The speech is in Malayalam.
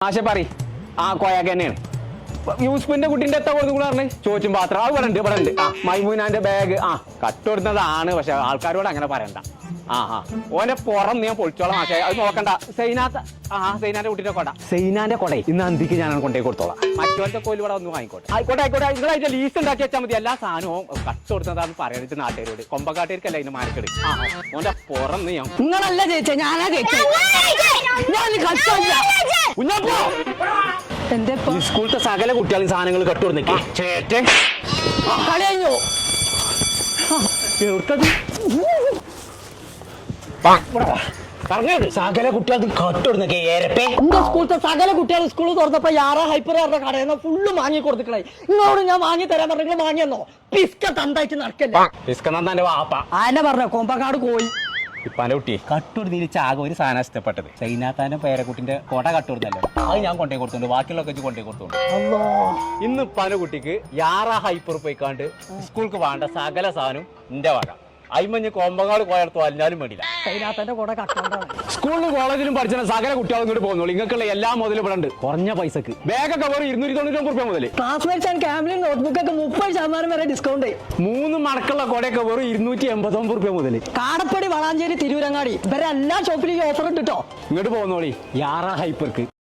ആശ പറ ആ കോയാക്ക് തന്നെയാണ് യൂസ്ഫിന്റെ കുട്ടിന്റെ എത്ര കൊടുത്തു കൂടെ പറഞ്ഞു ചോദിച്ചും പാത്രം അത് ഇവിടെ ഉണ്ട് ആ മൈമൂനാന്റെ ബാഗ് ആ കട്ടുകൊടുത്തതാണ് പക്ഷെ ആൾക്കാരോട് അങ്ങനെ പറയണ്ട ഓന്റെ പുറം ഞാൻ പൊളിച്ചോളാം പക്ഷേ അത് നോക്കണ്ട സൈനാന്റെ കുട്ടിന്റെ കൊട സൈനാന്റെ കൊട ഇന്ന് അന്തിക്ക് ഞാൻ കൊണ്ടേ കൊടുത്തോളാം മറ്റോന്റെ കോല് ഇവിടെ ഒന്ന് വാങ്ങിക്കോട്ടെ ആയിക്കോട്ടെ നിങ്ങളായിട്ട് ലീസ്റ്റ് ഉണ്ടാക്കി വെച്ചാൽ മതി എല്ലാ സാധനവും കട്ട് കൊടുത്തതാന്ന് പറയരുത് നാട്ടുകാരോട് കൊമ്പക്കാട്ടുകാർക്കല്ല ഇതിന്റെ മാനക്കെട് ഓന്റെ പുറം ഞാൻ നിങ്ങളല്ല ജയിച്ചേ ഞാനാ ജയിച്ചേ എന്റെ സ്കൂളത്തെ സകല കുട്ടികളും സാധനങ്ങൾ കട്ടുകൊടുന്നേ ചേട്ടേ കളി കഴിഞ്ഞു സകല കുട്ടികൾക്ക് കട്ടുകൊടുന്നേ ഏരപ്പേ എന്റെ സ്കൂളത്തെ സകല കുട്ടികൾ സ്കൂൾ തുറന്നപ്പോ യാറാ ഹൈപ്പർ കടയിൽ നിന്ന് ഫുള്ള് വാങ്ങി കൊടുക്കണേ നിങ്ങളോട് ഞാൻ വാങ്ങി തരാൻ പറഞ്ഞെങ്കിൽ വാങ്ങിയെന്നോ പിസ്ക തണ്ടായിട്ട് നടക്കല്ലേ പിസ്കന്റെ വാപ്പ ആനെ പറഞ്ഞ കൊമ്പക്കാട് പോയി ഇപ്പാന്റെ കുട്ടി കട്ടുകൊടുത്തിരിച്ച ആകെ ഒരു സാധനം ഇഷ്ടപ്പെട്ടത് സൈനാത്താന്റെ പേരക്കുട്ടിന്റെ കൊട കട്ടുകൊടുത്തല്ലോ അത് ഞാൻ കൊണ്ടേ കൊടുത്തോണ്ട് ബാക്കിയുള്ളൊക്കെ കൊണ്ടേ കൊടുത്തോണ്ട് ഇന്ന് ഇപ്പാന്റെ കുട്ടിക്ക് യാറാ ഹൈപ്പർ പോയിക്കാണ്ട് സ്കൂൾക്ക് വേണ്ട സകല സാധനം എന്റെ വക അയിമഞ്ഞ് കോമ്പങ്ങാട് കോയർത്തോ അല്ലാലും വേണ്ടില്ല സൈനാത്തന്റെ കൂടെ കട്ടോണ്ടാണ് സ്കൂളിലും കോളേജിലും പഠിച്ച സകല കുട്ടികളും ഇങ്ങോട്ട് പോകുന്നുള്ളൂ നിങ്ങൾക്കുള്ള എല്ലാ മുതലും ഇവിടെ ഉണ്ട് കുറഞ്ഞ പൈസക്ക് ബാഗൊക്കെ വെറും 299 മുതൽ ക്ലാസ്മേറ്റ്സ് ആൻഡ് ക്യാമ്പിലും നോട്ട്ബുക്കൊക്കെ 30% വരെ ഡിസ്കൗണ്ട് 3 മടക്കുള്ള കൊടയൊക്കെ വെറും 289 മുതൽ കാടപ്പടി വളാഞ്ചേരി തിരൂരങ്ങാടി ഇവരെ എല്ലാ ഷോപ്പിലും ഓഫർ ഇട്ടോ ഇങ്ങോട്ട് പോകുന്നോളി യാറാ ഹൈപ്പർക്ക്